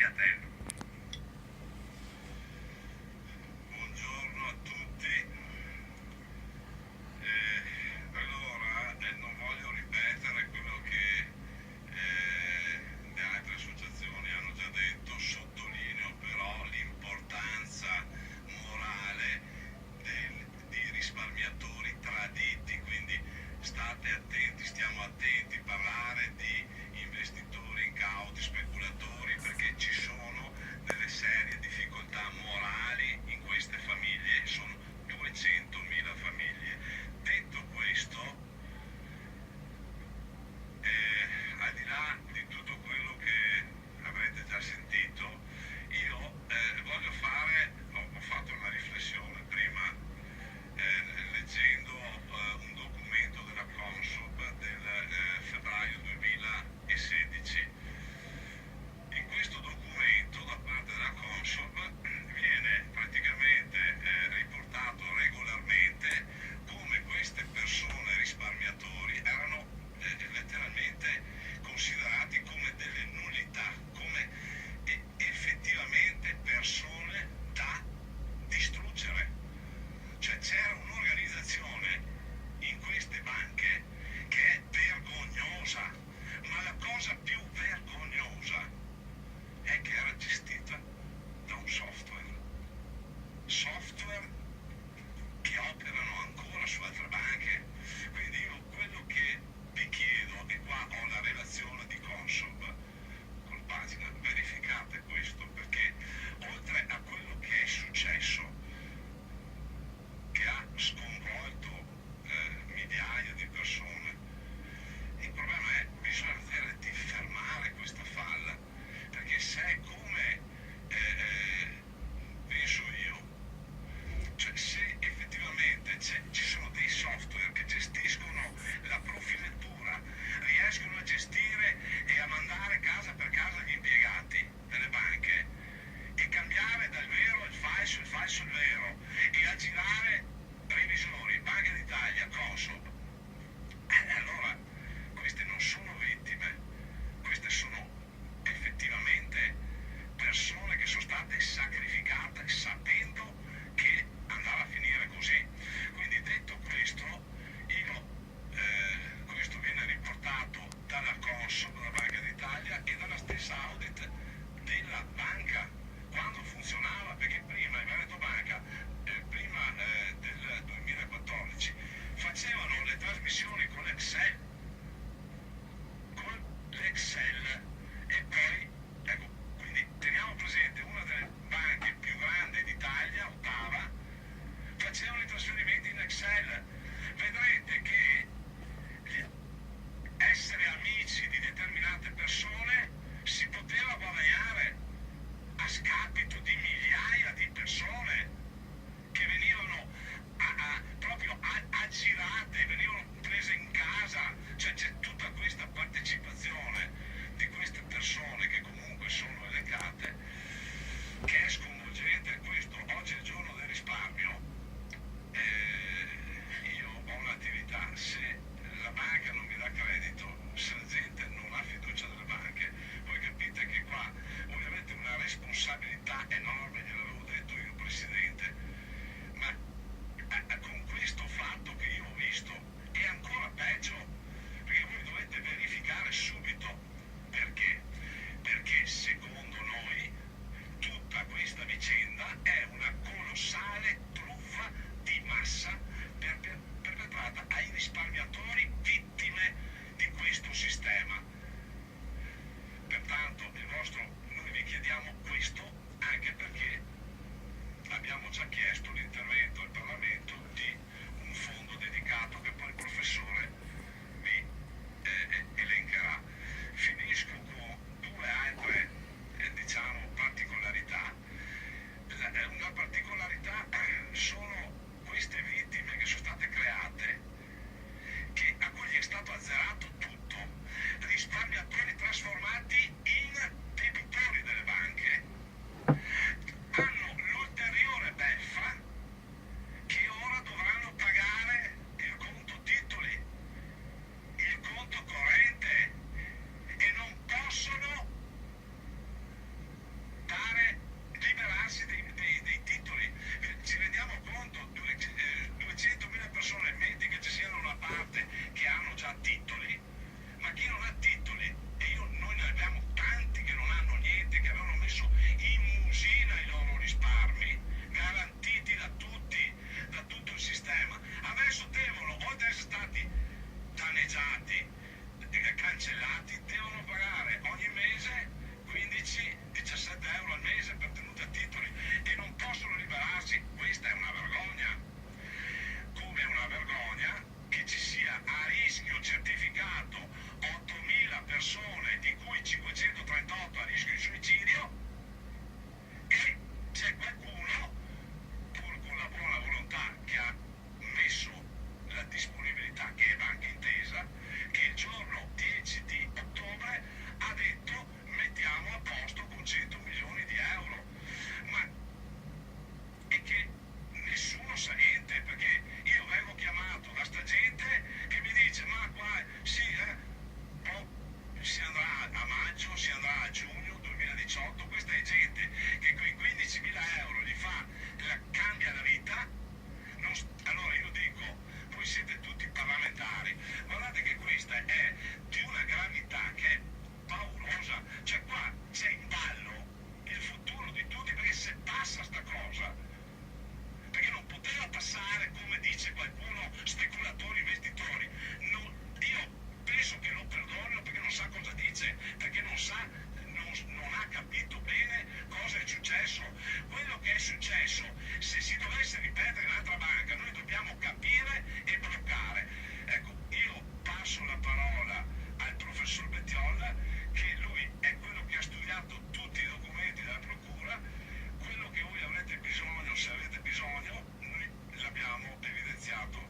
a te. Buongiorno a tutti. Allora, non voglio ripetere quello che le altre associazioni hanno già detto, sottolineo però l'importanza morale di risparmiatori traditi, quindi state attenti, stiamo attenti, parlare di investitori incauti, speculatori, perché ci sono delle serie difficoltà morali in queste famiglie, sono 200.000 famiglie. Detto questo, al di là di tutto quello che avrete già sentito, io ho fatto una riflessione prima leggendo un documento della Consob del febbraio 2016. In questo documento da parte della Consob viene praticamente riportato regolarmente come queste persone risparmiatori erano letteralmente considerati come delle nullità, come effettivamente persone da distruggere. Cioè c'era un'organizzazione in queste banche che è vergognosa, ma la cosa più vergognosa è che era gestita da un software che operano ancora su altre banche. Quindi io quello che vi chiedo, e qua ho la relazione di Consob col pagina, verificate questo, perché oltre a quello che è successo, che ha sconvolto migliaia di persone, il problema è che bisogna vedere di fermare questa falla, perché se è come penso io, cioè se effettivamente ci sono dei software che gestiscono la profilettura, riescono a gestire e a mandare casa per casa gli impiegati delle banche e cambiare dal vero al falso, il falso al vero, e aggirare revisori, Banca d'Italia, Consob, allora queste non sono vittime, queste sono effettivamente persone che sono state sacrificate sapendo che andava a finire così. Quindi detto questo, questo viene riportato dalla Consob, dalla Banca d'Italia e dalla stessa audit della banca quando funzionava, perché prima il Veneto Banca prima del 2014 facevano le trasmissioni con l'Excel e poi ecco, quindi teniamo presente una delle banche più grandi d'Italia, ottava, facevano i trasferimenti in Excel. Vedrete che essere amici di determinate persone si poteva guadagnare a scapito di migliaia di persone che venivano proprio aggirate, venivano prese in casa. Cioè c'è tutta questa partecipazione di queste persone che comunque sono elencate, che è sconvolgente. Questo oggi è il giorno del risparmio. Io ho un'attività, se la banca non mi dà credito, se la gente non ha fiducia delle banche, voi capite che qua ovviamente una responsabilità enorme, gliel'avevo detto io presidente, ma con questo fatto che io ho visto è ancora peggio, perché voi dovete verificare subito. Perché secondo noi tutta questa vicenda è una colossale truffa di massa perpetrata ai risparmiatori vittime di questo sistema. Pertanto noi vi chiediamo questo, anche perché abbiamo già chiesto l'intervento al Parlamento di un fondo dedicato che poi il professore vi elencherà. Finisco con due altre particolarità. Una particolarità sono queste vittime che sono state create, a cui è stato azzerato tutto, risparmiatori trasformati in debitori delle banche, hanno l'ulteriore beffa che ora dovranno pagare il conto titoli, il conto corrente, e non possono 538 a rischio di suicidio e c'è qualcuno, pur con la buona volontà, che ha messo la disponibilità, che è Banca Intesa, che il giorno 10 di ottobre ha detto mettiamo a posto con 100 milioni di euro. Ma è che nessuno sa niente, perché io vengo chiamato da sta gente che mi dice ma qua sì, poi si andrà a maggio, si andrà a giugno 2018, questa è gente che con i 15.000 euro gli fa, cambia la vita. Allora io dico, voi siete tutti parlamentari, guardate che questa è di una gravità che è paurosa, cioè qua c'è in ballo il futuro di tutti, perché se passa sta cosa, perché non poteva passare, come dice qualcuno, speculatori, investitori, io penso che lo perdonino perché non sa cosa dice, perché non sa, non ha capito bene cosa è successo. Quello che è successo, se si dovesse ripetere in un'altra banca, noi dobbiamo capire e bloccare. Ecco, io passo la parola al professor Bettiolla, che lui è quello che ha studiato tutti i documenti della procura, quello che voi avrete bisogno, se avete bisogno, noi l'abbiamo evidenziato